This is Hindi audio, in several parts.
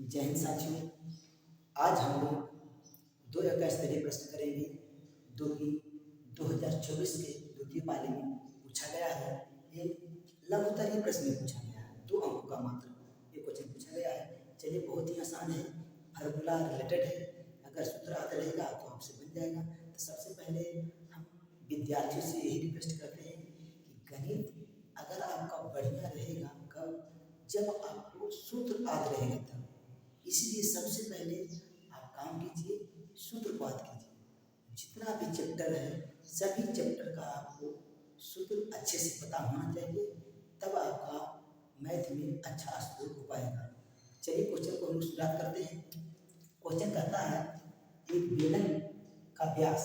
जय हिंद साथियों। आज हम लोग 2 स्तरीय प्रश्न करेंगे जो कि 2024 के द्वितीय पाली में पूछा गया है। ये लघुतरीय प्रश्न में पूछा गया है, 2 अंकों का मात्र ये क्वेश्चन पूछा गया है। चलिए, बहुत ही आसान है, फार्मूला रिलेटेड है। अगर सूत्र आता रहेगा तो आपसे बन जाएगा। तो सबसे पहले हम विद्यार्थियों से यही रिक्वेस्ट करते हैं कि गणित अगर आपका बढ़िया रहेगा कब, जब आपको सूत्र याद रहेगा तब। इसलिए सबसे पहले आप काम कीजिए, सूत्र को याद कीजिए। जितना भी चैप्टर है सभी चैप्टर का आपको सूत्र अच्छे से पता होना चाहिए, तब आपका मैथ में अच्छा स्कोर हो पाएगा। चलिए, क्वेश्चन को हम शुरुआत करते हैं। क्वेश्चन कहता है, एक बेलन का व्यास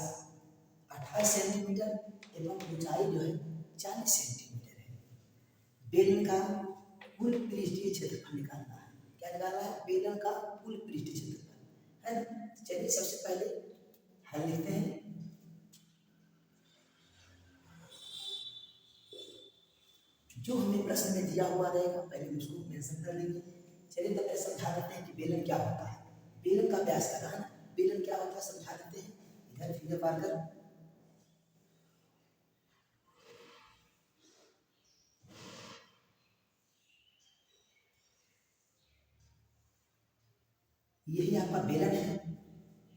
28 सेंटीमीटर एवं ऊंचाई जो है 40 सेंटीमीटर है। बेलन का कुल पृष्ठीय क्षेत्रफल निकालना है। क्या निकालना है? बेलन का कुल पृष्ठीय क्षेत्रफल है। चलिए, सबसे पहले हल लिखते हैं। जो हमें प्रश्न में दिया हुआ रहेगा पहले हम उसको मेंशन कर लेंगे। चलिए, तो समझा देते हैं कि बेलन क्या होता है। बेलन का व्यास क्या है, बेलन क्या होता है समझा देते हैं। इधर फिगर पार कर, यही आपका बेलन है।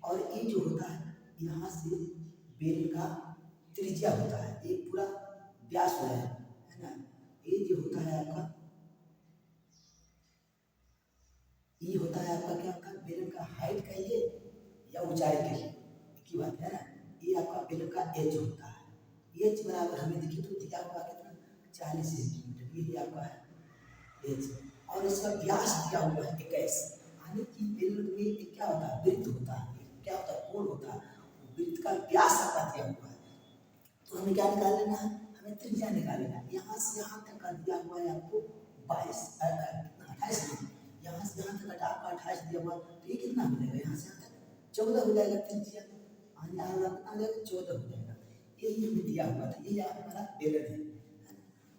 और ये जो होता है यहाँ से बेलन का त्रिज्या होता है, ये पूरा व्यास हो है ना। ये जो होता है आपका, ये होता है आपका क्या होता है, बेलन का हाइट कहिए या ऊंचाई कहिए, की बात है ना। ये आपका बेलन का एज होता है। एज बराबर हमें देखिए तो दिया हुआ कितना, 40 सेंटीमीटर, यही आपका है एज। और इसका व्यास दिया हुआ है 21। यानी कि बेलन में क्या होता है, वृत्त होता है, क्या होता है, कोण होता है। वृत्त का व्यास आपका दिया हुआ है, तो हमें क्या निकाल लेना है, हमें त्रिज्या निकाल लेना है। यहाँ से यहाँ तक का दिया हुआ है आपको 22, 28 नहीं, यहाँ से यहाँ तक आपका 28 दिया हुआ, तो ये कितना हो जाएगा, यहाँ से यहाँ तक 14 हो जाएगा त्रिज्या। कितना आ जाएगा, 14 हो जाएगा। यही हमें दिया हुआ था, यही हमारा बेलन है।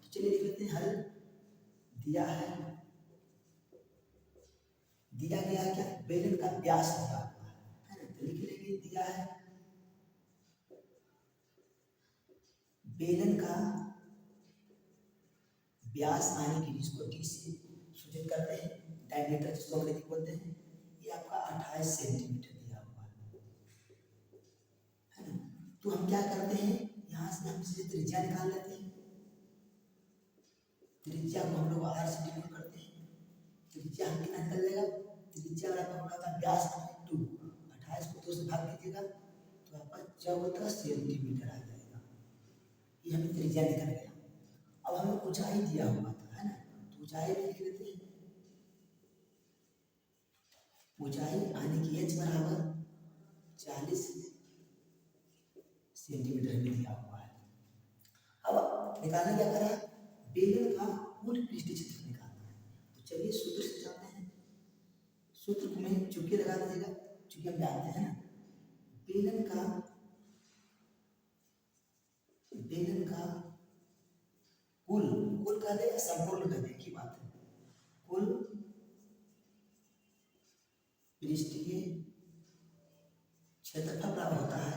तो चलिए लिख लेते हैं हल। दिया है, दिया गया है क्या, बेलन का व्यास दिया हुआ है ना। तो लिख लेंगे, दिया है बेलन का व्यास, आने की जिसको डी से सूचित करते हैं, डायमीटर जिसको अंग्रेजी बोलते हैं, ये आपका 28 सेंटीमीटर दिया हुआ है ना। तो हम क्या करते हैं, यहाँ से हम सीधे त्रिज्या निकाल लेते हैं। त्रिज्या को हम लोग आर से डिनोट करते हैं। त्रिज्या हम कितना निकल जाएगा, त्रिज्या बराबर होगा था व्यास 2, 28 को 2 से भाग कीजिएगा तो आपका 14 सेंटीमीटर आ जाएगा। ये हमें त्रिज्या निकल गया। अब हमें ऊंचाई दिया हुआ था, है ना, तो ऊंचाई भी लिख लेते हैं। ऊंचाई आने की एच बराबर 40 सेंटीमीटर में दिया हुआ है। अब निकालना क्या करा, बेलन का कुल पृष्ठीय क्षेत्रफल निकालना है। तो चलिए सूत्र से चलते हैं। सूत्र को मैं चुटकी लगा दीजिएगा, चूंकि हम जानते हैं ना, बेलन का कुल का दे, संपूर्ण का दे की बात है। कुल पृष्ठीय क्षेत्रफल बराबर होता है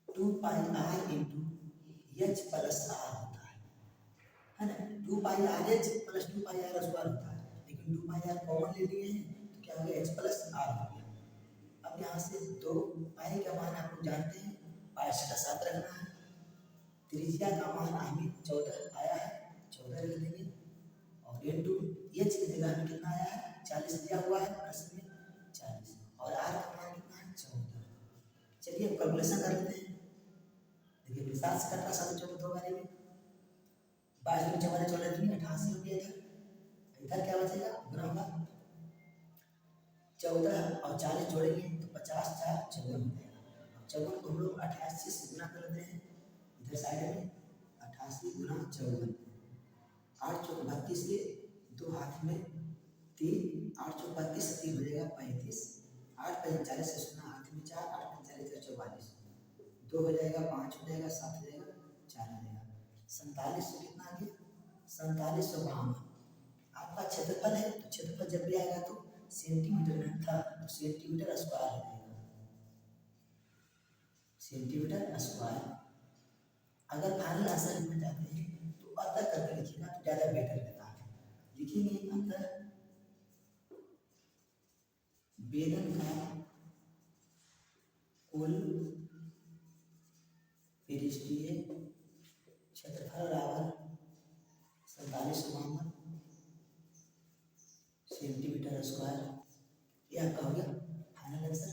2 pi r into h plus r होता है ना। 2 pi r h plus 2 pi r square होता है, लेकिन 2 पाई आर कॉमन ले लिए हैं तो क्या हो गया, एच प्लस आर हो गया। अब यहाँ से 2 पाई का मान आप लोग जानते हैं, पाई का 7 रखना है। त्रिज्या का मान हमें 14 आया है, 14 रख देंगे। और इंटू एच की जगह हमें कितना आया है, 40 दिया हुआ है प्रश्न में, 40। और आर का मान कितना है, 14। चलिए हम कैलकुलेशन कर लेते हैं। देखिए 7 से कटना 7 14 दो बारी में, 22 में 14 14 दूनी 88 हो गया। इधर क्या बचेगा, गुना होगा 14 और 40 जोड़ेंगे तो 50 4 54 हो जाएगा। अब 54 को हम लोग 88 से गुना कर लेते हैं, इधर साइड में 88 गुना 54, 8 चौक 32 के 2 हाथ में 3, 8 चौक 32 3 हो जाएगा 35, 8 5 40 से सुना हाथ में 4, 8 5 40 44, 2 हो जाएगा, 5 हो जाएगा, 7 हो जाएगा, 4 हो जाएगा। 47 से कितना आ गया, 4752। आपका क्षेत्रफल है तो क्षेत्रफल जब भी आएगा तो सेंटीमीटर में था तो सेंटीमीटर स्क्वायर हो जाएगा, सेंटीमीटर स्क्वायर। अगर फाइनल आंसर लिखना चाहते हैं तो अतः करके लिखिएगा तो ज़्यादा बेटर रहता है। लिखेंगे अतः बेलन का कुल पृष्ठीय क्षेत्रफल बराबर 47 सेंटीमीटर स्क्वायर। ये आपका हो गया फाइनल आंसर।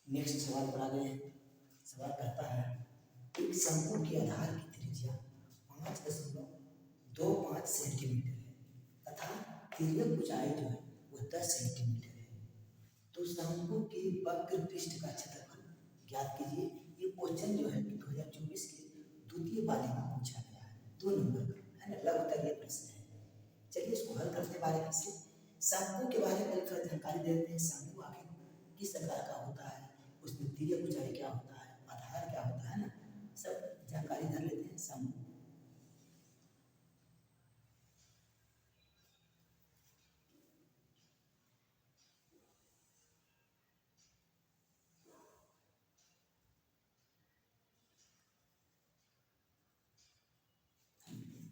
नेक्स्ट सवाल पर आ गए हैं। सवाल कहता है एक शंकु के आधार की त्रिज्या 5.25 सेंटीमीटर है तथा तिर्यक ऊंचाई जो है वो 10 सेंटीमीटर है, तो शंकु के वक्र पृष्ठ का क्षेत्रफल ज्ञात कीजिए। ये क्वेश्चन जो है 2024 के द्वितीय पाली में पूछा गया है, 2 नंबर का है ना, लघुत्तरीय प्रश्न है। चलिए इसको हल करते बारे में से शंकु के बारे में थोड़ा जानकारी दे देते हैं। शंकु आखिर किस प्रकार का होता है, उसमें तिर्यक ऊंचाई क्या होता है, आधार क्या होता है ना, सब जानकारी धर लेते हैं। शंकु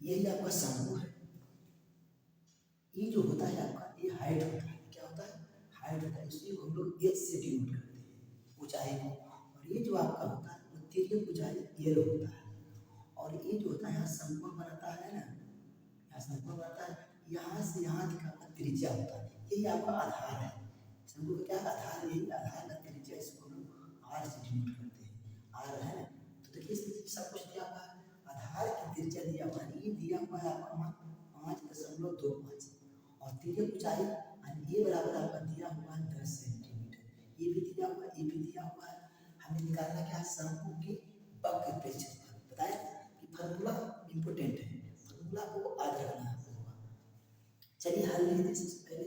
यही आपका शंकु है। ये जो होता है आपका ये हाइट होता है, क्या होता है, हाइट होता है। इसी को हम लोग एच से डिनोट करते हैं ऊंचाई को। और ये जो आपका होता है वो तिर्यक ऊंचाई एल होता है। और ये जो होता है यहाँ शंकु बनाता है ना, यहाँ शंकु बनाता है, यहाँ से यहाँ तक आपका त्रिज्या होता है। यही आपका आधार है। शंकु का क्या आधार है, यही आधार का त्रिज्या, इसको हम लोग आर से डिनोट करते हैं, आर है ना। तो देखिए इसमें सब कुछ दिया हुआ है, आधार की त्रिज्या दिया हुआ है, ये दिया हुआ है आपका मान 5.25 और तिर्यक ऊंचाई ये बराबर आपका दिया हुआ है 10 सेंटीमीटर। ये भी दिया हुआ है, ये भी दिया हुआ है। हमें निकालना क्या है, शंकु के वक्र पृष्ठ क्षेत्रफल। बताया कि फार्मूला इंपोर्टेंट है, फार्मूला को याद रखना होगा। चलिए हल लिखते हैं। सबसे पहले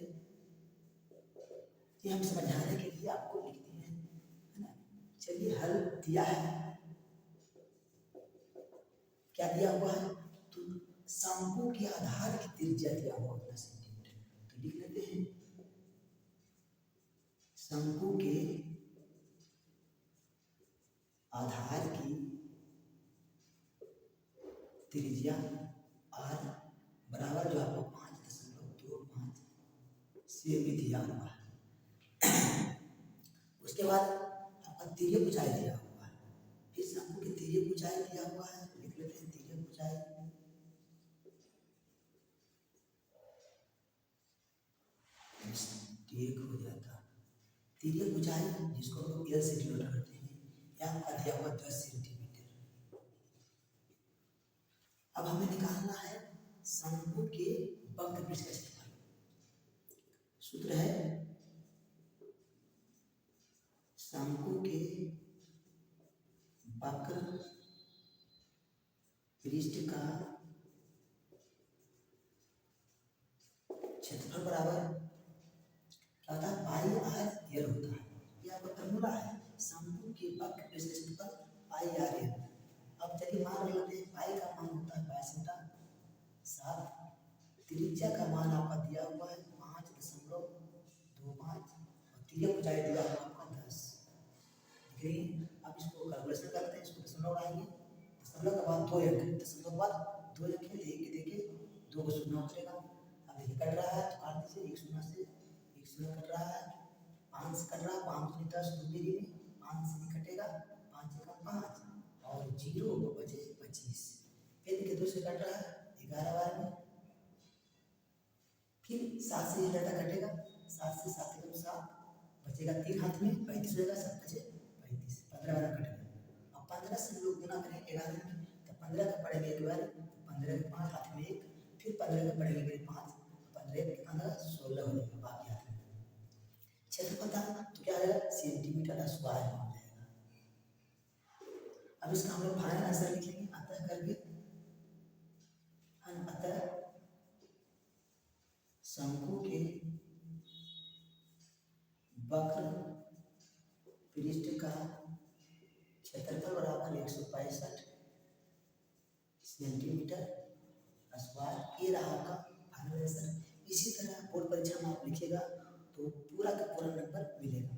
ये हम समझाने के लिए आपको लिखते हैं, है ना। चलिए हल दिया है, क्या दिया हुआ है, तो शंकु के आधार की त्रिज्या दिया हुआ है 10 सेंटीमीटर। तो लिख लेते हैं शंकु के आधार की त्रिज्या आर बराबर जो आपको 5.25 से भी दिया हुआ है। उसके बाद आपका तिर्यक ऊंचाई दिया हुआ है, फिर शंकु की तिर्यक ऊंचाई दिया हुआ है, लिख लेते हैं तिर्यक ऊंचाई। एक हो जाता तिर्यक ऊंचाई जिसको हम लोग एल से डिनोट करते हैं, यहाँ का दिया हुआ 10 सेंटीमीटर। अब हमें निकालना है शंकु के वक्र पृष्ठ का क्षेत्रफल। सूत्र है शंकु के वक्र पृष्ठ का क्षेत्रफल बराबर क्या होता है, पाई आर एल होता है। ये आपका फॉर्मूला है, शंकु के वक्र पृष्ठ का क्षेत्रफल पाई आर एल। अब चलिए मान लेते हैं पाई का मान होता है 22.7, त्रिज्या का मान आपका दिया हुआ है 5.25 और तिर्यक ऊंचाई दिया हुआ आपका 10 डिग्री। अब इसको कैलकुलेशन करते हैं, इसको दशमलव आएंगे, दशमलव के बाद 2 अंक, दशमलव के बाद 2 अंक देखिए 2 को शून्य उतरेगा। अब ये कट रहा है तो काट दीजिए, एक शून्य से एक शून्य कट रहा है, 5 से कट रहा है, 5 से 10 दूसरी में 5 से भी कटेगा, 5 से कम 5 और 0 बचे 25। फिर देखिए 2 से कट रहा है 11 बार में, फिर 7 से ये डाटा कटेगा, 7 से 7 कम 7 बचेगा 3 हाथ में 35 होगा, 7 बचे 35, 15 बार कटेगा। अब 15 से लोग गुना करें 11 में, तो 15 का पड़ेगा एक बार, 15 के 5 हाथ में एक, फिर 15 का पड़ेगा मेरे 5, 15 के 15 16 हो जाएगा बाकी हाथ में। क्षेत्रफल था तो क्या आएगा, सेंटीमीटर स्क्वायर हो जाएगा। अब इसका हम लोग फाइनल आंसर लिखेंगे अतः करके, अतः शंकु के वक्र पृष्ठ का क्षेत्रफल बराबर 165 सेंटीमीटर स्क्वायर, ये रहा आपका फाइनल आंसर। इसी तरह बोर्ड परीक्षा में आप लिखिएगा तो पूरा का पूरा नंबर मिलेगा।